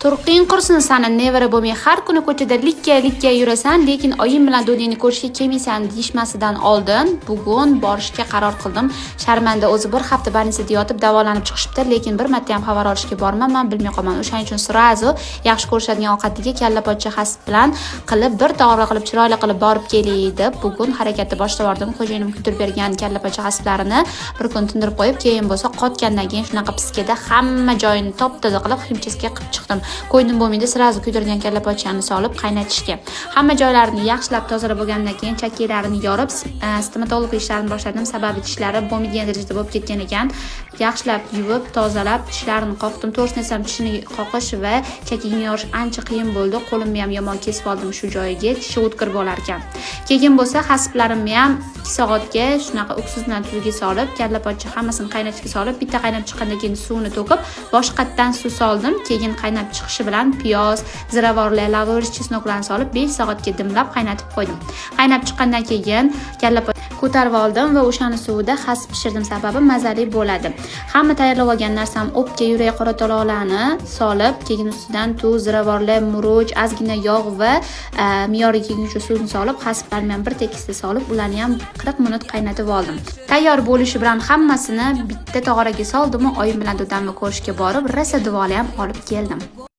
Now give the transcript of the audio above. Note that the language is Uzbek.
Turqing qursin sani nevara bo'lmay har kuni ko'chada likka yurasan, lekin oyim bilan do'ningni ko'rishga kelmaysan deyishmasidan oldin bugun borishga qaror qildim. Sharmanda o'zi bir hafta больницада yotib davolanib chiqishibdi, lekin bir marta ham xabar olishga bormaman, bilmay qolman. O'shaning uchun sirazu yaxshi ko'rishadigan ovqatiga kalla pochcha hasb bilan qilib bir to'g'ri qilib chiroyli qilib borib kelay deb bugun harakatni boshladim. Xo'jayinim kutib bergan kalla pochcha hasblarini bir kun tindirib qo'yib, keyin bo'lsa qotgandan keyin shunaqa piskada hamma joyini top-toza qilib himchaska qilib chiqdim. Qo'ydim bo'lmaydi, sirazu kuydirgan kalla pochchani solib qaynatishga. Hamma joylarini yaxshilab tozalab bo'lgandan keyin chakkalarini yorib, stomatolog ishlarini boshladim. Sababi tishlari bo'lmaydigan darajada bo'lib ketgan ekan. Yaxshilab yuvib, tozalab, tishlarini qoqdim. To'g'risini tishini qoqish va chakini yorish ancha qiyin bo'ldi. Qo'limni ham yomon kesib oldim shu joyiga, tishi o'tkir bo'lar ekan. Keyin bo'lsa hasblarimni ham 2 soatga shunaqa uksiz bilan tuzga solib, kalla pochcha hammasini qaynatishga solib, bitta qaynab chiqqandan keyin suvini to'kib, boshqatdan suv soldim. Keyin qaynab chiqishi bilan piyoz, ziravorlar, lavorish, chesnoklarni solib 5 soatga dimlab qaynatib qo'ydim. Qaynab chiqqandan keyin kalla ko'tarib oldim va o'shani suvida hasb pishirdim, sababi mazali bo'ladi. Hamma tayyorlab olgan narsam o'pka, yurak, qora toloqlarni solib, keyin ustidan tuz, ziravorlar, murch, ozgina yog' va me'yoriga kelguncha suvni solib, hasblarni ham bir tekisda solib, ularni ham 40 minut qaynatib oldim. Tayyor bo'lishi bilan hammasini bitta tog'oraga soldim, oyim bilan dadamni ko'rishga borib, rosa duvoli ham olib keldim.